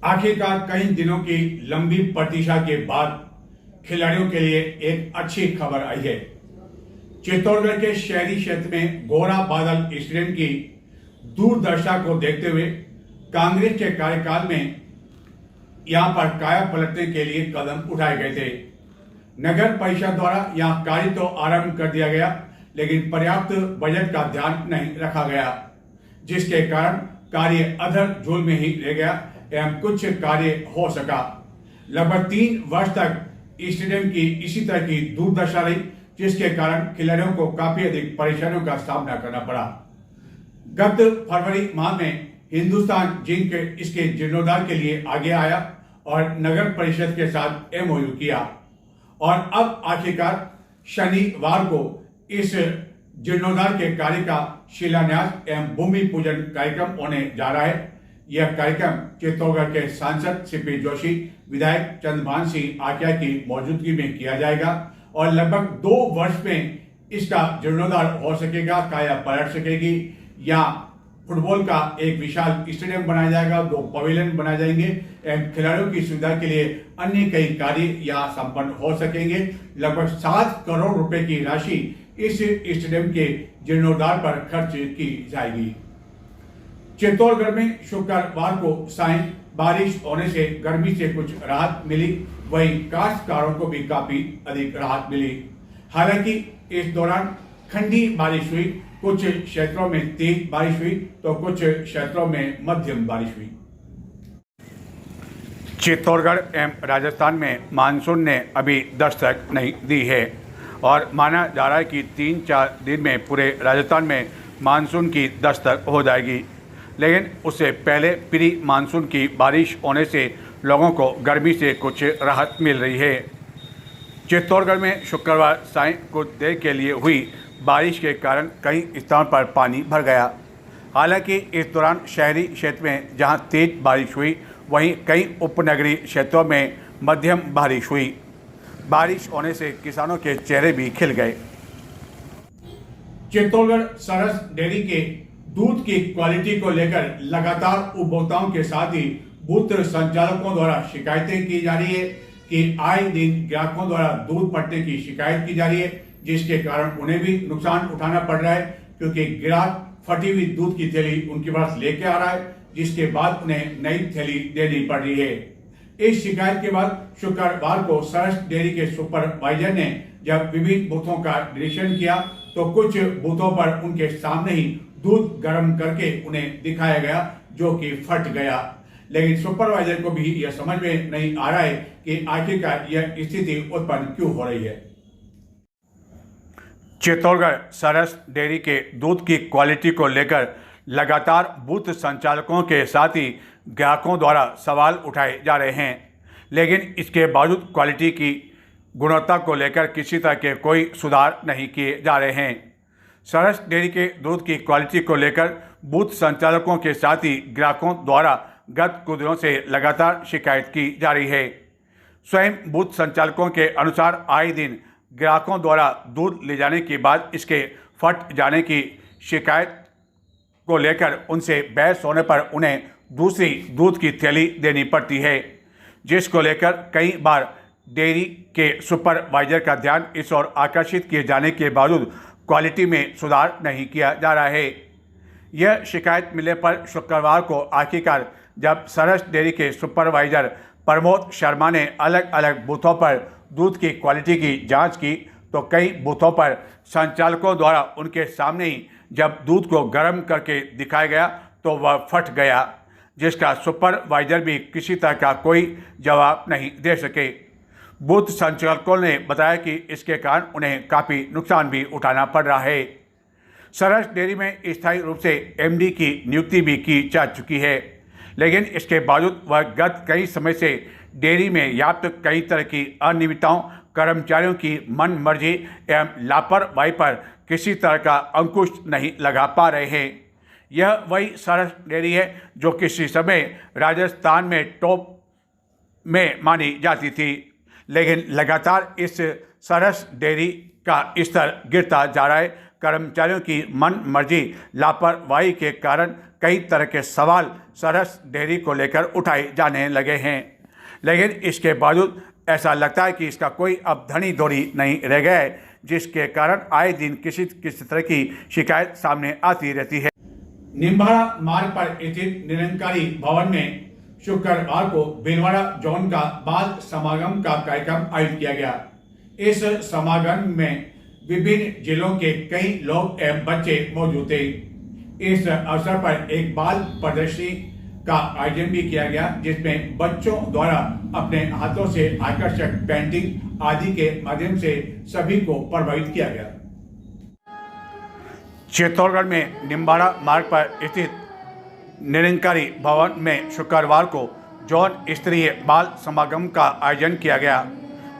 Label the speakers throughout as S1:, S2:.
S1: आखिरकार कई दिनों की लंबी प्रतीक्षा के बाद खिलाड़ियों के लिए एक अच्छी खबर आई है। चित्तौड़गढ़ के शहरी क्षेत्र में घोड़ा बादल स्टेडियम की दूरदर्शा को देखते हुए कांग्रेस के कार्यकाल में यहां पर काया पलटने के लिए कदम उठाए गए थे। नगर परिषद द्वारा यहां कार्य तो आरंभ कर दिया गया, लेकिन पर्याप्त बजट का ध्यान नहीं रखा गया, जिसके कारण कार्य अधर झोल में ही रह गया एवं कुछ कार्य हो सका। लगभग 3 वर्ष तक स्टेडियम की इसी तरह की दुर्दशा रही, जिसके कारण खिलाड़ियों को काफी अधिक परेशानियों का सामना करना पड़ा। गत फरवरी माह में हिंदुस्तान जिंक इसके जीर्णोद्धार के लिए आगे आया और नगर परिषद के साथ एमओयू किया और अब आखिरकार शनिवार को इस जीर्णोद्धार के कार्य का शिलान्यास एवं भूमि पूजन कार्यक्रम होने जा रहा है। यह कार्यक्रम चित्तौड़गढ़ के सांसद सीपी जोशी, विधायक चंद्रभान सिंह आकिया की मौजूदगी में किया जाएगा और लगभग 2 वर्ष में इसका जीर्णोद्धार हो सकेगा, काया पलट सकेगी। यहाँ फुटबॉल का एक विशाल स्टेडियम बनाया जाएगा, 2 पवेलियन बनाए जाएंगे एवं खिलाड़ियों की सुविधा के लिए अन्य कई कार्य यहाँ संपन्न हो सकेंगे। लगभग 7 करोड़ रुपए की राशि इस स्टेडियम के जीर्णोद्धार पर खर्च की जाएगी। चित्तौड़गढ़ में शुक्रवार को सायं बारिश होने से गर्मी से कुछ राहत मिली, वहीं काश्तकारों को भी काफी अधिक राहत मिली। हालांकि इस दौरान ठंडी बारिश हुई, कुछ क्षेत्रों में तेज बारिश हुई तो कुछ क्षेत्रों में मध्यम बारिश हुई। चित्तौड़गढ़ एवं राजस्थान में मानसून ने अभी दस्तक नहीं दी है और माना जा रहा है कि 3-4 दिन में पूरे राजस्थान में मानसून की दस्तक हो जाएगी, लेकिन उससे पहले प्री मानसून की बारिश होने से लोगों को गर्मी से कुछ राहत मिल रही है। चित्तौड़गढ़ में शुक्रवार सायं कुछ देर के लिए हुई बारिश के कारण कई स्थानों पर पानी भर गया। हालांकि इस दौरान शहरी क्षेत्र में जहां तेज बारिश हुई, वहीं कई उपनगरीय क्षेत्रों में मध्यम बारिश हुई। बारिश होने से किसानों के चेहरे भी खिल गए। चित्तौड़गढ़ सरस डेयरी के दूध की क्वालिटी को लेकर लगातार उपभोक्ताओं के साथ ही बूथ संचालकों द्वारा शिकायतें की जा रही है कि आए दिन ग्राहकों द्वारा दूध फटने की शिकायत की जा रही है, जिसके कारण उन्हें भी नुकसान उठाना पड़ रहा है, क्योंकि ग्राहक फटी हुई दूध की थैली उनके पास लेके आ रहा है, जिसके बाद उन्हें नई थैली देनी पड़ रही है। इस शिकायत के बाद शुक्रवार को सरस डेयरी के सुपरवाइजर ने जब विभिन्न बूथों का निरीक्षण किया तो कुछ बूथों पर उनके सामने ही दूध गर्म करके उन्हें दिखाया गया, जो कि फट गया। लेकिन सुपरवाइजर को भी यह समझ में नहीं आ रहा है कि आखिरकार यह स्थिति उत्पन्न क्यों हो रही है। चित्तौड़गढ़ सरस डेयरी के दूध की क्वालिटी को लेकर लगातार बूथ संचालकों के साथ ही ग्राहकों द्वारा सवाल उठाए जा रहे हैं, लेकिन इसके बावजूद क्वालिटी की गुणवत्ता को लेकर किसी तरह के कोई सुधार नहीं किए जा रहे हैं। सरस डेयरी के दूध की क्वालिटी को लेकर बूथ संचालकों के साथ ही ग्राहकों द्वारा गत कुछ दिनों से लगातार शिकायत की जा रही है। स्वयं बूथ संचालकों के अनुसार आए दिन ग्राहकों द्वारा दूध ले जाने के बाद इसके फट जाने की शिकायत को लेकर उनसे बहस होने पर उन्हें दूसरी दूध की थैली देनी पड़ती है, जिसको लेकर कई बार डेयरी के सुपरवाइजर का ध्यान इस ओर आकर्षित किए जाने के बावजूद क्वालिटी में सुधार नहीं किया जा रहा है। यह शिकायत मिलने पर शुक्रवार को आखिरकार जब सरस डेयरी के सुपरवाइजर प्रमोद शर्मा ने अलग अलग बूथों पर दूध की क्वालिटी की जांच की तो कई बूथों पर संचालकों द्वारा उनके सामने ही जब दूध को गर्म करके दिखाया गया तो वह फट गया, जिसका सुपरवाइजर भी किसी तरह का कोई जवाब नहीं दे सके। बूथ संचालकों ने बताया कि इसके कारण उन्हें काफ़ी नुकसान भी उठाना पड़ रहा है। सरस डेयरी में स्थायी रूप से एमडी की नियुक्ति भी की जा चुकी है, लेकिन इसके बावजूद वह गत कई समय से डेयरी में व्याप्त कई तरह की अनियमितताओं, कर्मचारियों की मन मर्जी एवं लापरवाही पर किसी तरह का अंकुश नहीं लगा पा रहे हैं। यह वही सरस डेयरी है जो किसी समय राजस्थान में टॉप में मानी जाती थी, लेकिन लगातार इस सरस डेयरी का स्तर गिरता जा रहा है। कर्मचारियों की मन मर्जी लापरवाही के कारण कई तरह के सवाल सरस डेयरी को लेकर उठाए जाने लगे हैं। लेकिन इसके बावजूद ऐसा लगता है कि इसका कोई अब धनी धोरी नहीं रह गया है, जिसके कारण आए दिन किसी तरह की शिकायत सामने आती रहती है। निम्बाड़ा मार्ग पर स्थित निरंकारी भवन में शुक्रवार को भीलवाड़ा जोन का बाल समागम का कार्यक्रम आयोजित किया गया। इस समागम में विभिन्न जिलों के कई लोग एवं बच्चे मौजूद थे। इस अवसर पर एक बाल प्रदर्शनी का आयोजन भी किया गया, जिसमें बच्चों द्वारा अपने हाथों से आकर्षक पेंटिंग आदि के माध्यम से सभी को प्रभावित किया गया। चित्तौड़गढ़ में निम्बाड़ा मार्ग पर स्थित निरंकारी भवन में शुक्रवार को जौन स्तरीय बाल समागम का आयोजन किया गया,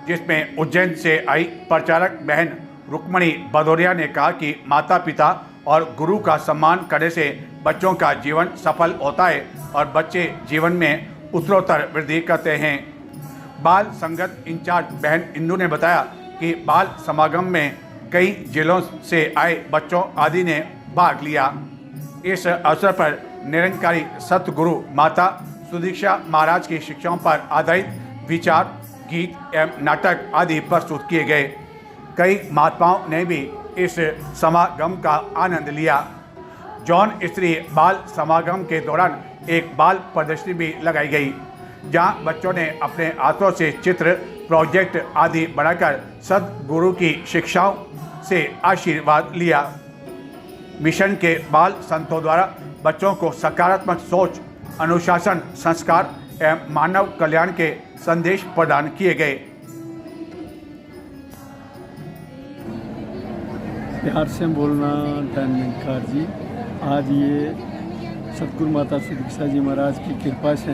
S1: जिसमें उज्जैन से आई प्रचारक बहन रुक्मणी भदौरिया ने कहा कि माता पिता और गुरु का सम्मान करने से बच्चों का जीवन सफल होता है और बच्चे जीवन में उत्तरोत्तर वृद्धि करते हैं। बाल संगत इंचार्ज बहन इंदू ने बताया कि बाल समागम में कई जिलों से आए बच्चों आदि ने भाग लिया। इस अवसर पर निरंकारी सतगुरु माता सुदीक्षा महाराज की शिक्षाओं पर आधारित विचार, गीत एवं नाटक आदि प्रस्तुत किए गए। कई महात्माओं ने भी इस समागम का आनंद लिया। जौन स्तरीय बाल समागम के दौरान एक बाल प्रदर्शनी भी लगाई गई, जहां बच्चों ने अपने हाथों से चित्र, प्रोजेक्ट आदि बनाकर सद्गुरु की शिक्षाओं से आशीर्वाद लिया। मिशन के बाल संतों द्वारा बच्चों को सकारात्मक सोच, अनुशासन, संस्कार एवं मानव कल्याण के संदेश प्रदान किए गए।
S2: प्यार से बोलना धन्यकार जी। आज ये सतगुरु माता सुदीक्षा जी महाराज की कृपा से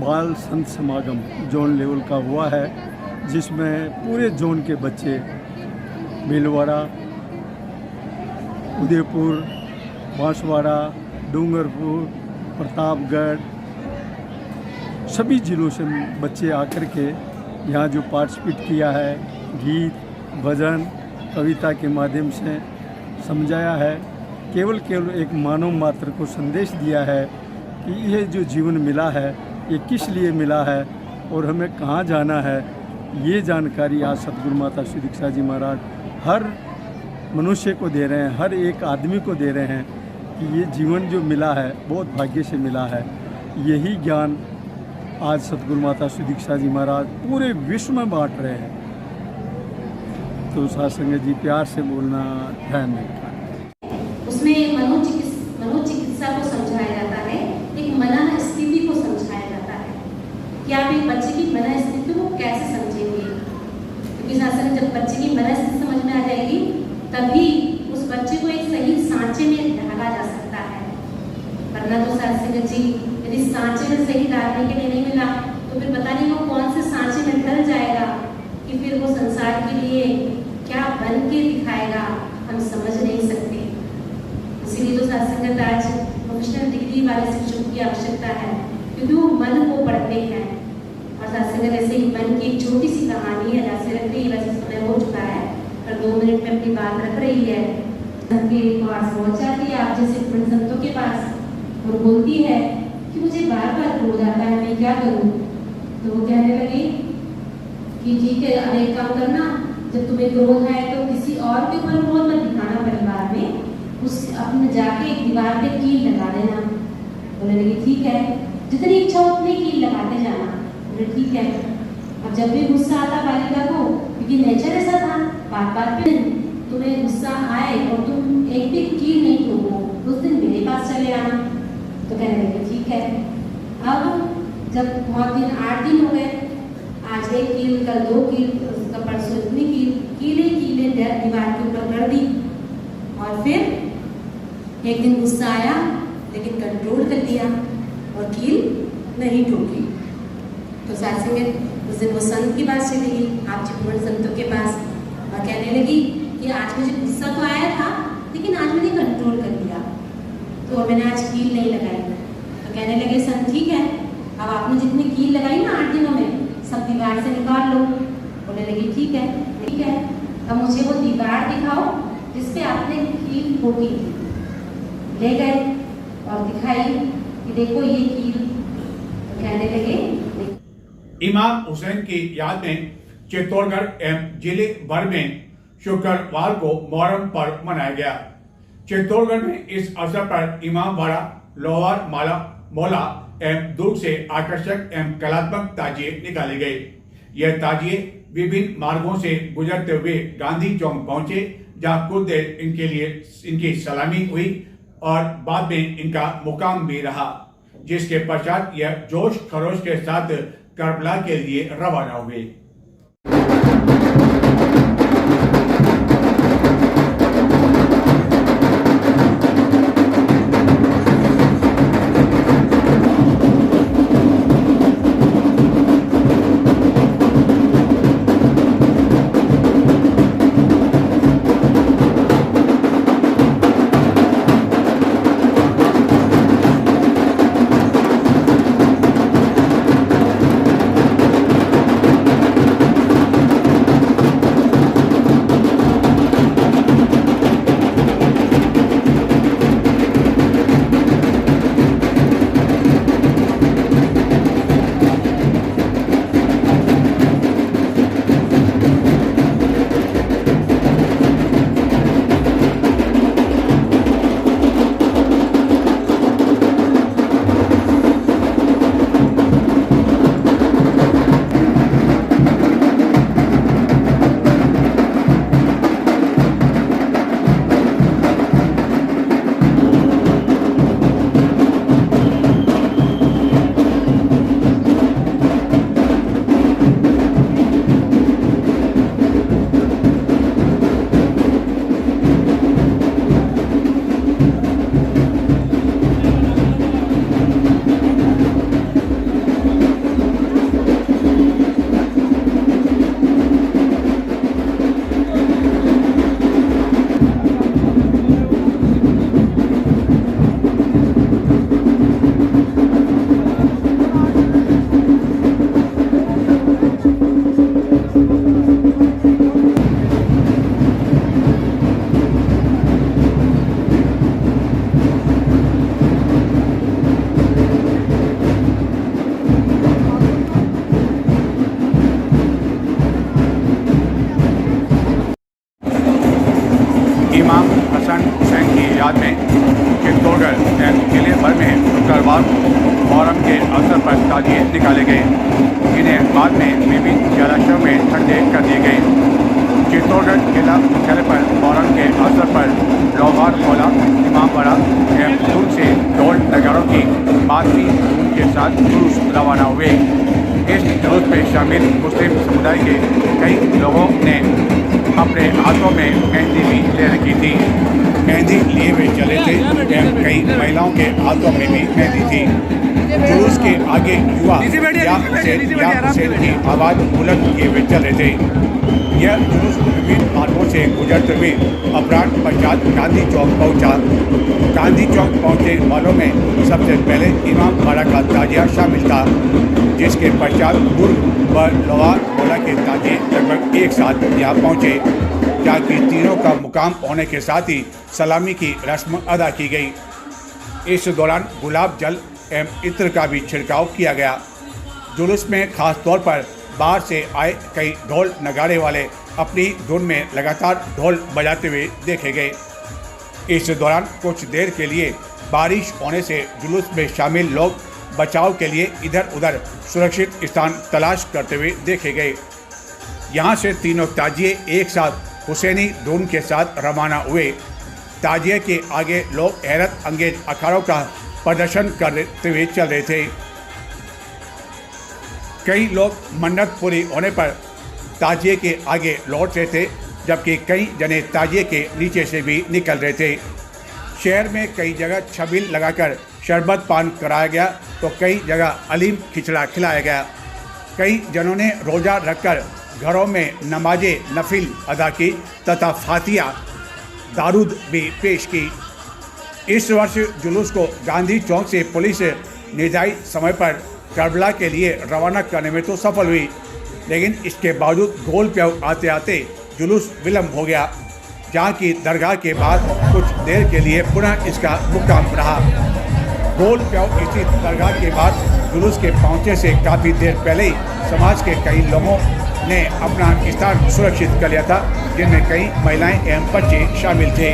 S2: बाल संत समागम जोन लेवल का हुआ है, जिसमें पूरे जोन के बच्चे भीलवाड़ा, उदयपुर, बांसवाड़ा, डूंगरपुर, प्रतापगढ़ सभी जिलों से बच्चे आकर के यहाँ जो पार्टिसिपेट किया है, गीत, भजन, कविता के माध्यम से समझाया है। केवल एक मानव मात्र को संदेश दिया है कि यह जो जीवन मिला है ये किस लिए मिला है और हमें कहाँ जाना है। ये जानकारी आज सतगुरु माता सुदीक्षा जी महाराज हर मनुष्य को दे रहे हैं, हर एक आदमी को दे रहे हैं कि ये जीवन जो मिला है बहुत भाग्य से मिला है। यही ज्ञान आज सतगुरु माता सुदीक्षा जी महाराज पूरे विश्व में बांट रहे हैं। तो सासंग जी प्यार से बोलना ध्यान रखना।
S3: उसमें मनोचिकित्सा को समझाया जाता है, एक मन स्थिति को समझाया जाता है कि आप एक बच्चे की मन स्थिति को कैसे समझेंगे। क्योंकि सासंग जब बच्चे की मन स्थिति समझ में आ जाएगी तभी उस बच्चे को एक सही सांचे में ढाला जा सकता है। वरना तो सासंग जी यदि सांचे में सही डालने के लिए नहीं मिला तो फिर पता नहीं वो कौन से सांचे में ढल जाएगा कि फिर वो संसार के लिए क्या बन के दिखाएगा, हम समझ नहीं सकते। इसीलिए तो सत्संगत आज प्रोफेशनल डिग्री वाले शिक्षकों की आवश्यकता है, क्योंकि वो मन को पढ़ते हैं। और सत्संगत ऐसे ही मन की एक छोटी सी कहानी है, जैसे रख रही है, वैसे समय हो चुका है पर 2 मिनट में अपनी बात रख रही है। के पास पहुँच जाती है आप जैसे पुण्य संतों के पास और बोलती है कि मुझे बार बार क्रोध आता है, मैं क्या करूँ। तो वो कहने लगी कि ठीक है, अब एक काम करना, जब तुम्हें क्रोध है तो किसी और के ऊपर क्रोध मत दिखाना, परिवार में उस अपने जाके एक दीवार पे कील लगा देना। बोलने लगी ठीक है, जितनी इच्छा उतनी कील लगाते जाना। बोले ठीक है। अब जब भी गुस्सा आता बालिका को, क्योंकि नेचर ऐसा था, बात बात पे तुम्हें गुस्सा आए और तुम एक भी कील नहीं ठोको, उस दिन मेरे पास चले आना। तो कहने लगे ठीक है। अब जब बहुत दिन 8 दिन हो गए, आज 1 कील, कल 2 कील, उसका परसों इतनी कीले दीवार के ऊपर कर दी। और फिर एक दिन गुस्सा आया लेकिन कंट्रोल कर लिया और कील नहीं ठोकी। तो सासंगत उस दिन वो संत के पास चली गई, आप चिपमण संतों के पास, और कहने लगी कि आज मुझे गुस्सा तो आया था लेकिन आज मैंने कंट्रोल कर लिया, तो मैंने आज कील नहीं लगाई। तो कहने लगे संत ठीक है, अब आपने जितनी कील लगाई ना 8 दिनों में सब दीवार से निकाल लो। बोलने लगी ठीक है ठीक है, अब मुझे वो दीवार दिखाओ जिसपे आपने कील ठोकी थी। ले गए और दिखाई कि देखो ये कील, तो कहने लगे।
S1: इमाम हुसैन की याद में चित्तौड़गढ़ एवं जिले भर में शुक्रवार को मुहर्रम पर्व मनाया गया। चित्तौड़गढ़ में इस अवसर पर इमामबाड़ा, लोहार माला मौला एवं दुर्ग से आकर्षक एवं कलात्मक ताजिए निकाले गए। यह ताजिए विभिन्न मार्गों से गुजरते हुए गांधी चौक पहुंचे, जहां कुछ देर इनकी सलामी हुई और बाद में इनका मुकाम भी रहा, जिसके पश्चात यह जोश खरोश के साथ करबला के लिए रवाना हुए। इमाम हसन हुसैन की याद में चित्तौड़गढ़ एवं जिले भर में शुक्रवार को मुहर्रम के अवसर पर ताजिए निकाले गए, जिन्हें बाद में विभिन्न जलाशयों में ठंडे कर दिए गए। चित्तौड़गढ़ जिला मुख्यालय पर मुहर्रम के अवसर पर लोहार मौला, इमामबाड़ा एवं दुर्ग से ढोल नगाड़ों की मातमी धूम के साथ जुलूस रवाना हुए। इस जुलूस में शामिल मुस्लिम समुदाय के कई लोगों ने अपने हाथों में मेहंदी भी ले रखी थी। मेहंदी लिए हुए चले थे एवं कई महिलाओं के हाथों में भी मेहंदी थी। जुलूस के आगे युवा या हुसैन की आवाज़ बुलंद किए हुए चल रहे थे। यह जुलूस विभिन्न मार्गों से गुजरते हुए अपराह्न पश्चात गांधी चौक पहुंचा। गांधी चौक पहुंचने वालों में सबसे पहले इमामबाड़ा का ताजिया शामिल था, जिसके पश्चात दुर्ग व लोहार मौला के ताजिए लगभग एक साथ यहाँ पहुँचे, जहाँ की तीनों का मुकाम होने के साथ ही सलामी की रस्म अदा की गई। इस दौरान गुलाब जल एवं इत्र का भी छिड़काव किया गया। जुलूस में खास तौर पर बाहर से आए कई ढोल नगाड़े वाले अपनी धुन में लगातार ढोल बजाते हुए देखे गए। इस दौरान कुछ देर के लिए बारिश होने से जुलूस में शामिल लोग बचाव के लिए इधर उधर सुरक्षित स्थान तलाश करते हुए देखे गए। यहाँ से तीनों ताजिए एक साथ हुसैनी धुन के साथ रवाना हुए। ताजिए के आगे लोग हैरत अंगेज अखाड़ों का प्रदर्शन करते हुए चल रहे थे। कई लोग मन्नत पूरी होने पर ताजिए के आगे लौट रहे थे, जबकि कई जने ताजिए के नीचे से भी निकल रहे थे। शहर में कई जगह छबील लगाकर शरबत पान कराया गया, तो कई जगह अलीम खिचड़ा खिलाया गया। कई जनों ने रोज़ा रखकर घरों में नमाजे नफिल अदा की तथा फातिया दारूद भी पेश की। इस वर्ष जुलूस को गांधी चौक से पुलिस निर्धारित समय पर करबला के लिए रवाना करने में तो सफल हुई, लेकिन इसके बावजूद गोल प्याऊ आते आते जुलूस विलम्ब हो गया, जहाँ की दरगाह के बाद कुछ देर के लिए पुनः इसका मुकाम रहा। गोल प्याऊ स्थित दरगाह के बाद जुलूस के पहुंचने से काफ़ी देर पहले ही समाज के कई लोगों ने अपना स्थान सुरक्षित कर लिया था, जिनमें कई महिलाएं एवं बच्चे शामिल थे।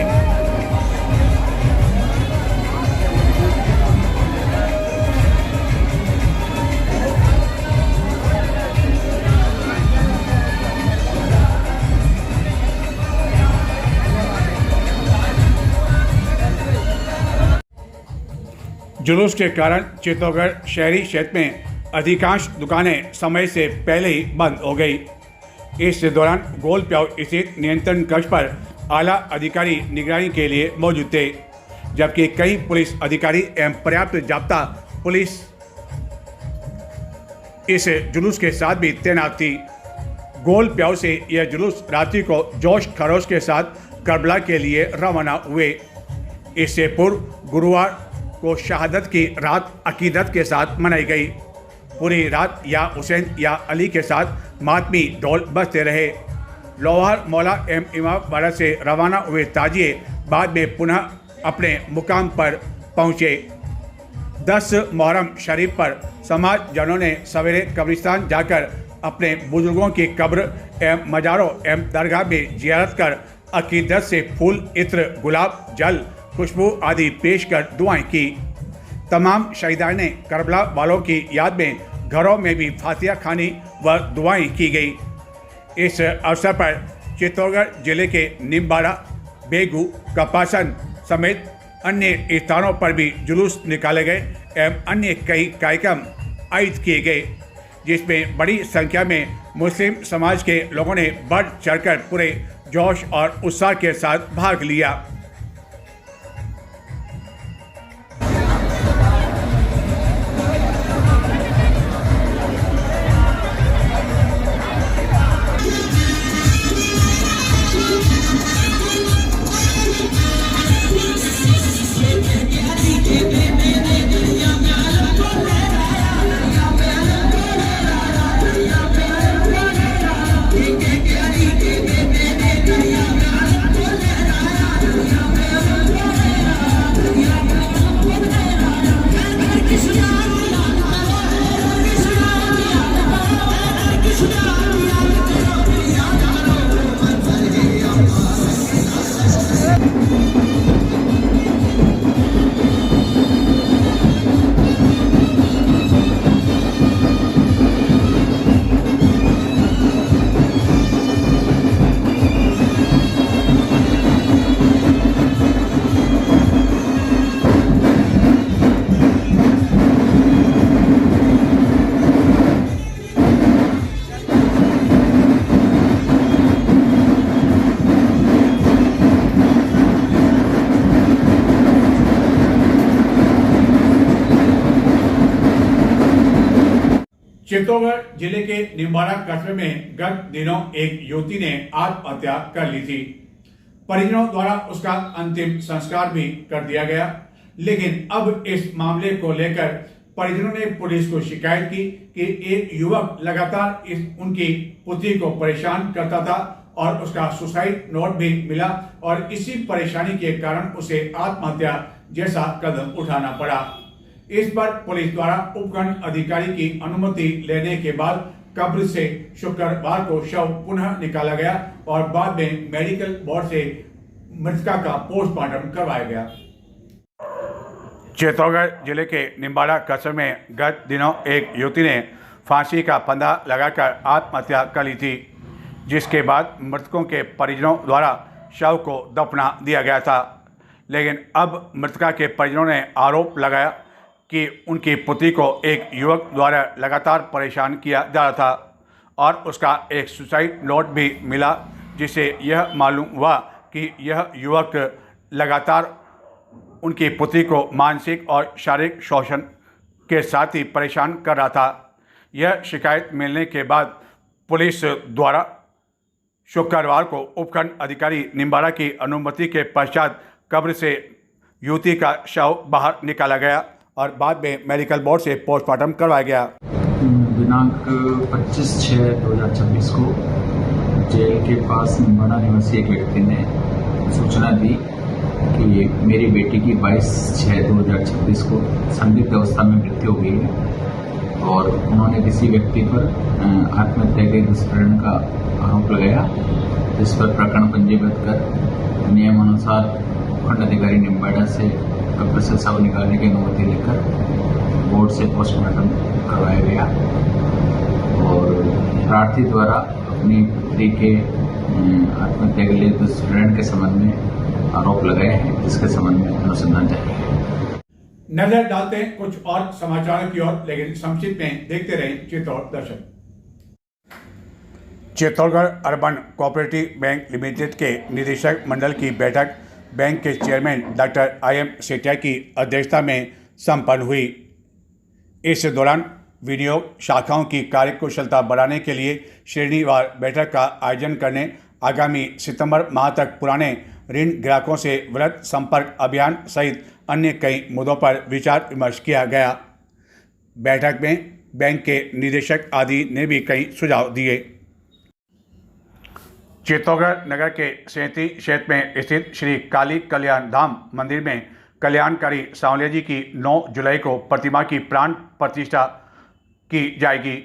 S1: जुलूस के कारण चित्तौड़गढ़ शहरी क्षेत्र में अधिकांश दुकानें समय से पहले ही बंद हो गई। इस दौरान गोल प्याऊ स्थित नियंत्रण कक्ष पर आला अधिकारी निगरानी के लिए मौजूद थे, जबकि कई पुलिस अधिकारी एवं पर्याप्त जाब्ता पुलिस इस जुलूस के साथ भी तैनात थी। गोल प्याऊ से यह जुलूस रात्रि को जोश खरोश के साथ करबला के लिए रवाना हुए। इससे पूर्व गुरुवार को शहादत की रात अकीदत के साथ मनाई गई। पूरी रात या हुसैन या अली के साथ मातमी ढोल बजते रहे। लोहार मौला एम इमामबाड़ा से रवाना हुए ताजिए बाद में पुनः अपने मुकाम पर पहुँचे। 10 मुहर्रम शरीफ पर समाजजनों ने सवेरे कब्रिस्तान जाकर अपने बुजुर्गों की कब्र एवं मजारों एवं दरगाह में जियारत कर अकीदत से फूल, इत्र, गुलाब, जल, खुशबू आदि पेश कर दुआएं की। तमाम शहीदान ने करबला वालों की याद में घरों में भी फातिहा खानी व दुआएं की गई। इस अवसर पर चित्तौड़गढ़ जिले के निम्बाड़ा, बेगू, कपासन समेत अन्य स्थानों पर भी जुलूस निकाले गए एवं अन्य कई कार्यक्रम आयोजित किए गए, जिसमें बड़ी संख्या में मुस्लिम समाज के लोगों ने बढ़ चढ़कर पूरे जोश और उत्साह के साथ भाग लिया। चित्तौड़गढ़ जिले के निम्बाड़ा कस्बे में गत दिनों एक युवती ने आत्महत्या कर ली थी। परिजनों द्वारा उसका अंतिम संस्कार भी कर दिया गया, लेकिन अब इस मामले को लेकर परिजनों ने पुलिस को शिकायत की कि एक युवक लगातार उनकी पुत्री को परेशान करता था और उसका सुसाइड नोट भी मिला और इसी परेशानी के कारण उसे आत्महत्या जैसा कदम उठाना पड़ा। इस पर पुलिस द्वारा उपखंड अधिकारी की अनुमति लेने के बाद कब्र से शुक्रवार को शव पुनः निकाला गया और बाद में मेडिकल बोर्ड से मृतका का पोस्टमार्टम करवाया गया। चित्तौड़गढ़ जिले के निम्बाड़ा कस्बे में गत दिनों एक युवती ने फांसी का फंदा लगाकर आत्महत्या कर ली थी, जिसके बाद मृतकों के परिजनों द्वारा शव को दफना दिया गया था। लेकिन अब मृतका के परिजनों ने आरोप लगाया कि उनकी पुत्री को एक युवक द्वारा लगातार परेशान किया जा रहा था और उसका एक सुसाइड नोट भी मिला, जिससे यह मालूम हुआ कि यह युवक लगातार उनकी पुत्री को मानसिक और शारीरिक शोषण के साथ ही परेशान कर रहा था। यह शिकायत मिलने के बाद पुलिस द्वारा शुक्रवार को उपखंड अधिकारी निम्बाड़ा की अनुमति के पश्चात कब्र से युवती का शव बाहर निकाला गया और बाद में मेडिकल बोर्ड से पोस्टमार्टम करवाया गया।
S4: दिनांक 25/6/2026 को जेल के पास निम्बाड़ा निवासी एक व्यक्ति ने सूचना दी कि मेरी बेटी की 22/6/2026 को संदिग्ध अवस्था में मृत्यु हुई है और उन्होंने किसी व्यक्ति पर आत्महत्या के दुष्प्रेरण का आरोप लगाया, जिस पर प्रकरण पंजीबद्ध कर नियमानुसार खंड अधिकारी निम्बाड़ा से कब्र से शव निकालने की अनुमति लेकर बोर्ड से पोस्टमार्टम करवाया गया और प्रार्थी द्वारा अपनी पुत्री के आत्महत्या के लिए दुष्प्रेरण के संबंध में आरोप लगाए हैं, जिसके संबंध में अनुसंधान जारी है।
S1: नजर डालते हैं कुछ और समाचारों की ओर, लेकिन संक्षिप्त में देखते रहें चित्तौड़ दर्शन। Chittorgarh urban cooperative bank limited के निदेशक मंडल की बैठक बैंक के चेयरमैन डॉक्टर IM सेठिया की अध्यक्षता में संपन्न हुई। इस दौरान विनियोग शाखाओं की कार्यकुशलता बढ़ाने के लिए श्रेणीवार बैठक का आयोजन करने, आगामी सितंबर माह तक पुराने ऋण ग्राहकों से वृहद संपर्क अभियान सहित अन्य कई मुद्दों पर विचार विमर्श किया गया। बैठक में बैंक के निदेशक आदि ने भी कई सुझाव दिए। चित्तौड़गढ़ नगर के सेंती क्षेत्र में स्थित श्री काली कल्याण धाम मंदिर में कल्याणकारी सांवलिया जी की 9 जुलाई को प्रतिमा की प्राण प्रतिष्ठा की जाएगी।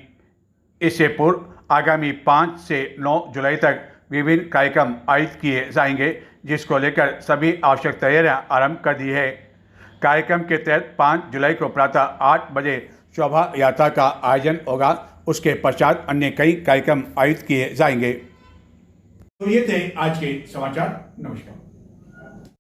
S1: इससे पूर्व आगामी 5 से 9 जुलाई तक विभिन्न कार्यक्रम आयोजित किए जाएंगे, जिसको लेकर सभी आवश्यक तैयारियां आरंभ कर दी है। कार्यक्रम के तहत 5 जुलाई को प्रातः 8 बजे शोभा यात्रा का आयोजन होगा। उसके पश्चात अन्य कई कार्यक्रम आयोजित किए जाएंगे। तो ये थे आज के समाचार। नमस्कार।